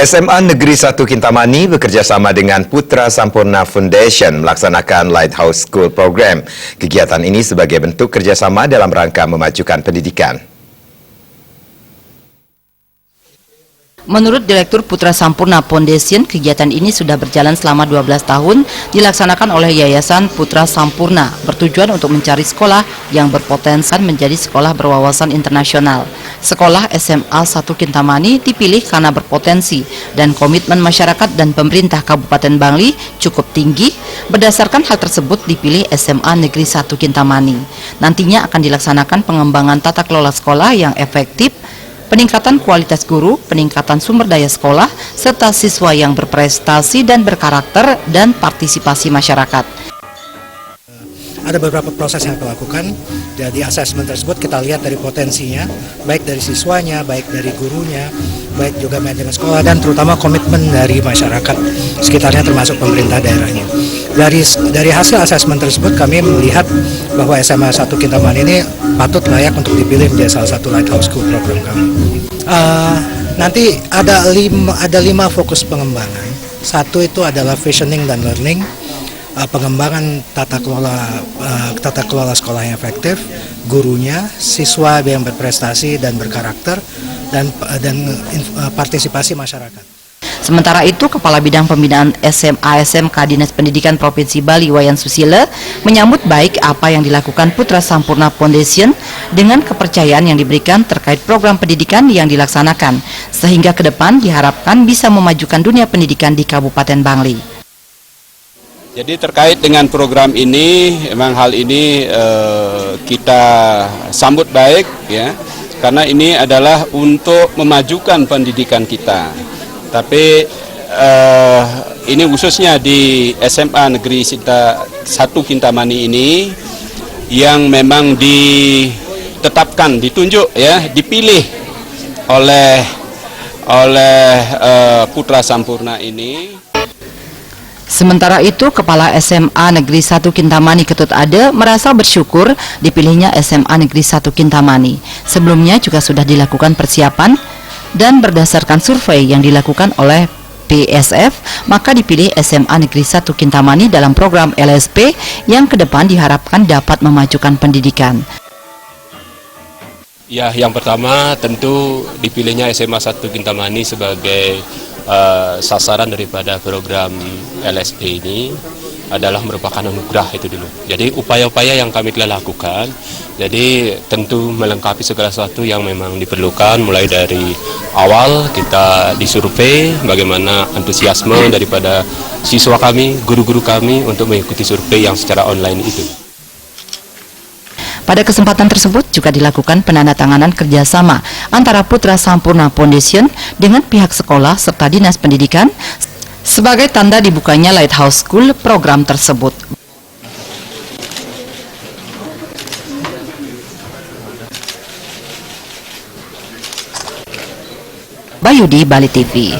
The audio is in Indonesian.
SMA Negeri 1 Kintamani bekerjasama dengan Putra Sampurna Foundation melaksanakan Lighthouse School Program. Kegiatan ini sebagai bentuk kerjasama dalam rangka memajukan pendidikan. Menurut Direktur Putra Sampurna Foundation, kegiatan ini sudah berjalan selama 12 tahun, dilaksanakan oleh Yayasan Putra Sampurna, bertujuan untuk mencari sekolah yang berpotensi menjadi sekolah berwawasan internasional. Sekolah SMA 1 Kintamani dipilih karena berpotensi dan komitmen masyarakat dan pemerintah Kabupaten Bangli cukup tinggi. Berdasarkan hal tersebut dipilih SMA Negeri 1 Kintamani. Nantinya akan dilaksanakan pengembangan tata kelola sekolah yang efektif, peningkatan kualitas guru, peningkatan sumber daya sekolah, serta siswa yang berprestasi dan berkarakter, dan partisipasi masyarakat. Ada beberapa proses yang kita lakukan. Jadi asesmen tersebut kita lihat dari potensinya, baik dari siswanya, baik dari gurunya, baik juga manajemen sekolah, dan terutama komitmen dari masyarakat sekitarnya termasuk pemerintah daerahnya. Dari hasil asesmen tersebut kami melihat bahwa SMA 1 Kintamani ini patut layak untuk dipilih menjadi salah satu Lighthouse School program kami. Nanti ada lima fokus pengembangan. Satu itu adalah visioning dan learning, pengembangan tata kelola sekolah yang efektif, gurunya, siswa yang berprestasi dan berkarakter, dan partisipasi masyarakat. Sementara itu, Kepala Bidang Pembinaan SMA SMK Dinas Pendidikan Provinsi Bali, Wayan Susila, menyambut baik apa yang dilakukan Putra Sampurna Foundation dengan kepercayaan yang diberikan terkait program pendidikan yang dilaksanakan, sehingga ke depan diharapkan bisa memajukan dunia pendidikan di Kabupaten Bangli. Jadi terkait dengan program ini, memang hal ini kita sambut baik, ya, karena ini adalah untuk memajukan pendidikan kita. Tapi ini khususnya di SMA Negeri 1 Kintamani ini yang memang ditetapkan, ditunjuk, ya, dipilih oleh Putra Sampurna ini. Sementara itu, Kepala SMA Negeri 1 Kintamani Ketut Ade merasa bersyukur dipilihnya SMA Negeri 1 Kintamani. Sebelumnya juga sudah dilakukan persiapan, dan berdasarkan survei yang dilakukan oleh PSF, maka dipilih SMA Negeri 1 Kintamani dalam program LSP yang ke depan diharapkan dapat memajukan pendidikan. Ya, yang pertama tentu dipilihnya SMA 1 Kintamani sebagai sasaran daripada program LSP ini adalah merupakan anugerah itu dulu. Jadi upaya-upaya yang kami telah lakukan, jadi tentu melengkapi segala sesuatu yang memang diperlukan, mulai dari awal kita disurvei bagaimana antusiasme daripada siswa kami, guru-guru kami untuk mengikuti survei yang secara online itu. Pada kesempatan tersebut juga dilakukan penandatanganan kerjasama antara Putra Sampurna Foundation dengan pihak sekolah serta Dinas Pendidikan sebagai tanda dibukanya Lighthouse School program tersebut. Bayudi, Bali TV.